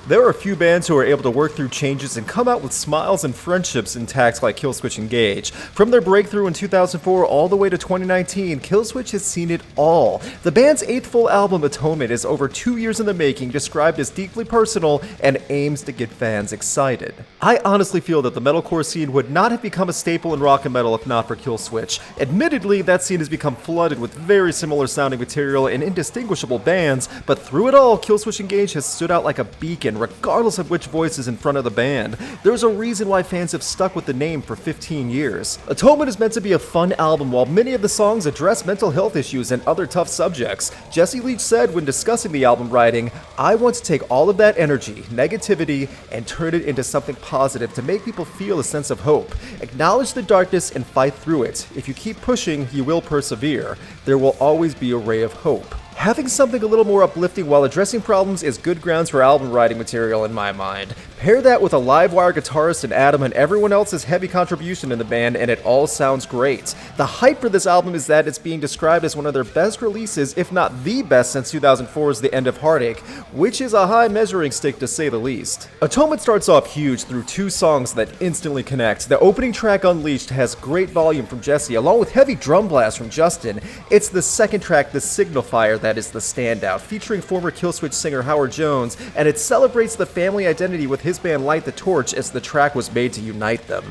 There are a few bands who are able to work through changes and come out with smiles and friendships intact like Killswitch Engage. From their breakthrough in 2004 all the way to 2019, Killswitch has seen it all. The band's 8th full album, Atonement, is over 2 years in the making, described as deeply personal, and aims to get fans excited. I honestly feel that the metalcore scene would not have become a staple in rock and metal if not for Killswitch. Admittedly, that scene has become flooded with very similar sounding material and indistinguishable bands, but through it all, Killswitch Engage has stood out like a beacon, regardless of which voice is in front of the band. There's a reason why fans have stuck with the name for 15 years. Atonement is meant to be a fun album, while many of the songs address mental health issues and other tough subjects. Jesse Leach said when discussing the album writing, "I want to take all of that energy, negativity, and turn it into something positive to make people feel a sense of hope. Acknowledge the darkness and fight through it. If you keep pushing, you will persevere. There will always be a ray of hope." Having something a little more uplifting while addressing problems is good grounds for album writing material in my mind. Pair that with a live wire guitarist in Adam and everyone else's heavy contribution in the band and it all sounds great. The hype for this album is that it's being described as one of their best releases, if not the best since 2004's The End of Heartache, which is a high measuring stick to say the least. Atonement starts off huge through 2 songs that instantly connect. The opening track, Unleashed, has great volume from Jesse along with heavy drum blasts from Justin. It's the second track, The Signal Fire, that is the standout, featuring former Killswitch singer Howard Jones, and it celebrates the family identity with his band Light the Torch as the track was made to unite them.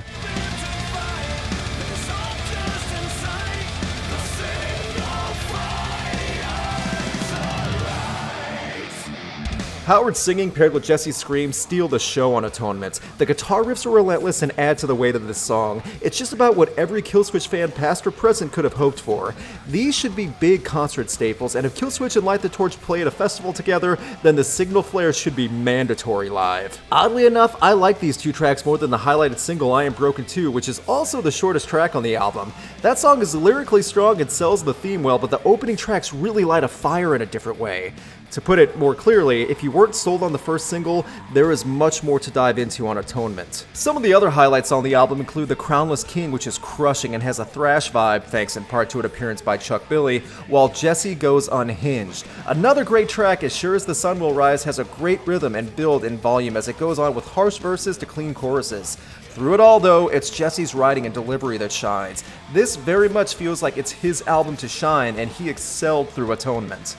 Howard's singing paired with Jesse's screams steal the show on Atonement. The guitar riffs are relentless and add to the weight of this song. It's just about what every Killswitch fan, past or present, could have hoped for. These should be big concert staples, and if Killswitch and Light the Torch play at a festival together, then the signal flare should be mandatory live. Oddly enough, I like these 2 tracks more than the highlighted single I Am Broken Too, which is also the shortest track on the album. That song is lyrically strong and sells the theme well, but the opening tracks really light a fire in a different way. To put it more clearly, if you weren't sold on the first single, there is much more to dive into on Atonement. Some of the other highlights on the album include The Crownless King, which is crushing and has a thrash vibe thanks in part to an appearance by Chuck Billy, while Jesse goes unhinged. Another great track, As Sure as the Sun Will Rise, has a great rhythm and build in volume as it goes on with harsh verses to clean choruses. Through it all though, it's Jesse's writing and delivery that shines. This very much feels like it's his album to shine, and he excelled through Atonement.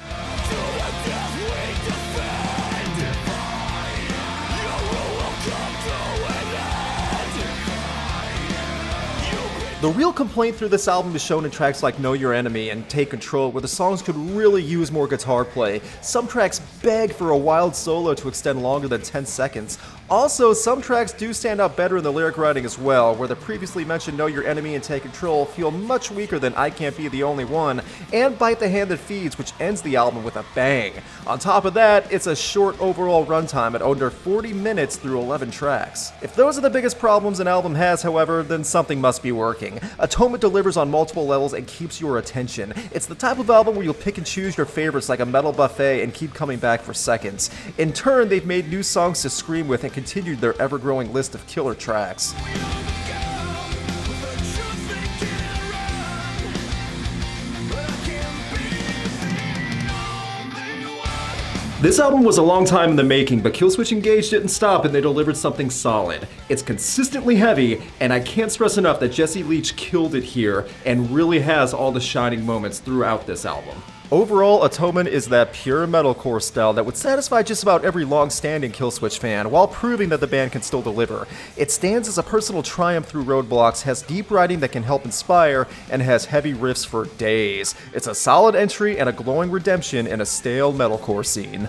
The real complaint through this album is shown in tracks like Know Your Enemy and Take Control, where the songs could really use more guitar play. Some tracks beg for a wild solo to extend longer than 10 seconds. Also, some tracks do stand out better in the lyric writing as well, where the previously mentioned Know Your Enemy and Take Control feel much weaker than I Can't Be the Only One, and Bite the Hand That Feeds, which ends the album with a bang. On top of that, it's a short overall runtime at under 40 minutes through 11 tracks. If those are the biggest problems an album has, however, then something must be working. Atonement delivers on multiple levels and keeps your attention. It's the type of album where you'll pick and choose your favorites like a metal buffet and keep coming back for seconds. In turn, they've made new songs to scream with and continued their ever-growing list of killer tracks. This album was a long time in the making, but Killswitch Engage didn't stop and they delivered something solid. It's consistently heavy, and I can't stress enough that Jesse Leach killed it here and really has all the shining moments throughout this album. Overall, Atonement is that pure metalcore style that would satisfy just about every long-standing Killswitch fan, while proving that the band can still deliver. It stands as a personal triumph through roadblocks, has deep writing that can help inspire, and has heavy riffs for days. It's a solid entry and a glowing redemption in a stale metalcore scene.